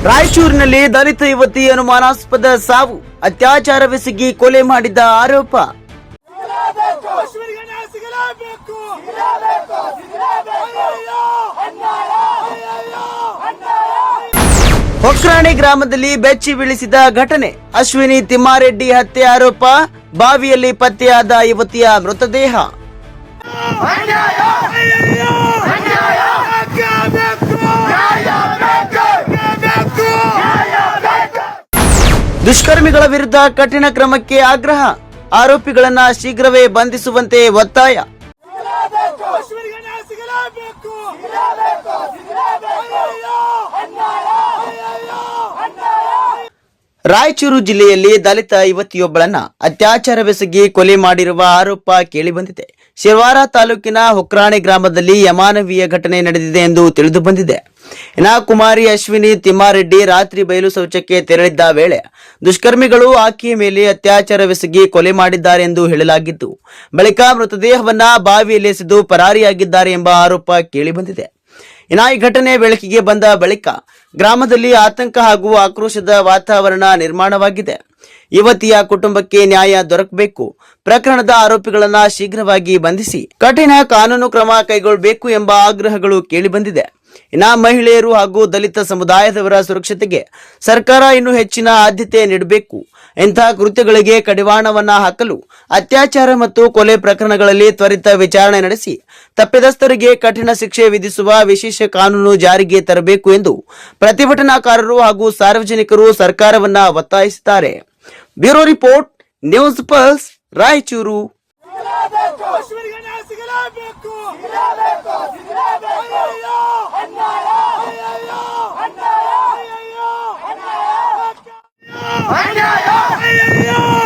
ರಾಯಚೂರಿನಲ್ಲಿ ದಲಿತ ಯುವತಿ ಅನುಮಾನಾಸ್ಪದ ಸಾವು, ಅತ್ಯಾಚಾರವೆಸಗಿ ಕೊಲೆ ಮಾಡಿದ್ದ ಆರೋಪ. ಹೊಕ್ರಾಣಿ ಗ್ರಾಮದಲ್ಲಿ ಬೆಚ್ಚಿ ಬೀಳಿಸಿದ ಘಟನೆ, ಅಶ್ವಿನಿ ತಿಮ್ಮಾರೆಡ್ಡಿ ಹತ್ಯೆ ಆರೋಪ, ಬಾವಿಯಲ್ಲಿ ಪತ್ತೆಯಾದ ಯುವತಿಯ ಮೃತದೇಹ. ದುಷ್ಕರ್ಮಿಗಳ ವಿರುದ್ಧ ಕಠಿಣ ಕ್ರಮಕ್ಕೆ ಆಗ್ರಹ, ಆರೋಪಿಗಳನ್ನ ಶೀಘ್ರವೇ ಬಂಧಿಸುವಂತೆ ಒತ್ತಾಯ. ರಾಯಚೂರು ಜಿಲ್ಲೆಯಲ್ಲಿ ದಲಿತ ಯುವತಿಯೊಬ್ಬಳನ್ನ ಅತ್ಯಾಚಾರವೆಸಗಿ ಕೊಲೆ ಮಾಡಿರುವ ಆರೋಪ ಕೇಳಿಬಂದಿದೆ. ಶಿರವಾರ ತಾಲೂಕಿನ ಹೊಕ್ರಾಣಿ ಗ್ರಾಮದಲ್ಲಿ ಅಮಾನವೀಯ ಘಟನೆ ನಡೆದಿದೆ ಎಂದು ತಿಳಿದು ಬಂದಿದೆ. ಕುಮಾರಿ ಅಶ್ವಿನಿ ತಿಮ್ಮಾರೆಡ್ಡಿ ರಾತ್ರಿ ಬಯಲು ಶೌಚಕ್ಕೆ ತೆರಳಿದ್ದ ವೇಳೆ ದುಷ್ಕರ್ಮಿಗಳು ಆಕೆಯ ಮೇಲೆ ಅತ್ಯಾಚಾರವೆಸಗಿ ಕೊಲೆ ಮಾಡಿದ್ದಾರೆ ಎಂದು ಹೇಳಲಾಗಿದ್ದು, ಬಳಿಕ ಮೃತದೇಹವನ್ನ ಬಾವಿಯಲ್ಲಿ ಎಸೆದು ಪರಾರಿಯಾಗಿದ್ದಾರೆ ಎಂಬ ಆರೋಪ ಕೇಳಿಬಂದಿದೆ. ಈ ಘಟನೆ ಬೆಳಕಿಗೆ ಬಂದ ಬಳಿಕ ಗ್ರಾಮದಲ್ಲಿ ಆತಂಕ ಹಾಗೂ ಆಕ್ರೋಶದ ವಾತಾವರಣ ನಿರ್ಮಾಣವಾಗಿದೆ. ಯುವತಿಯ ಕುಟುಂಬಕ್ಕೆ ನ್ಯಾಯ ದೊರಕಬೇಕು, ಪ್ರಕರಣದ ಆರೋಪಿಗಳನ್ನ ಶೀಘ್ರವಾಗಿ ಬಂಧಿಸಿ ಕಠಿಣ ಕಾನೂನು ಕ್ರಮ ಕೈಗೊಳ್ಳಬೇಕು ಎಂಬ ಆಗ್ರಹಗಳು ಕೇಳಿಬಂದಿದೆ. ಮಹಿಳೆಯರು ಹಾಗೂ ದಲಿತ ಸಮುದಾಯದವರ ಸುರಕ್ಷತೆಗೆ ಸರ್ಕಾರ ಇನ್ನೂ ಹೆಚ್ಚಿನ ಆದ್ಯತೆ ನೀಡಬೇಕು. ಇಂತಹ ಕೃತ್ಯಗಳಿಗೆ ಕಡಿವಾಣವನ್ನ ಹಾಕಲು ಅತ್ಯಾಚಾರ ಮತ್ತು ಕೊಲೆ ಪ್ರಕರಣಗಳಲ್ಲಿ ತ್ವರಿತ ವಿಚಾರಣೆ ನಡೆಸಿ ತಪ್ಪಿತಸ್ಥರಿಗೆ ಕಠಿಣ ಶಿಕ್ಷೆ ವಿಧಿಸುವ ವಿಶೇಷ ಕಾನೂನು ಜಾರಿಗೆ ತರಬೇಕು ಎಂದು ಪ್ರತಿಭಟನಾಕಾರರು ಹಾಗೂ ಸಾರ್ವಜನಿಕರು ಸರ್ಕಾರವನ್ನ ಒತ್ತಾಯಿಸಿದ್ದಾರೆ. Bureau report, news pulse, Raichur. ಅನ್ಯಾಯ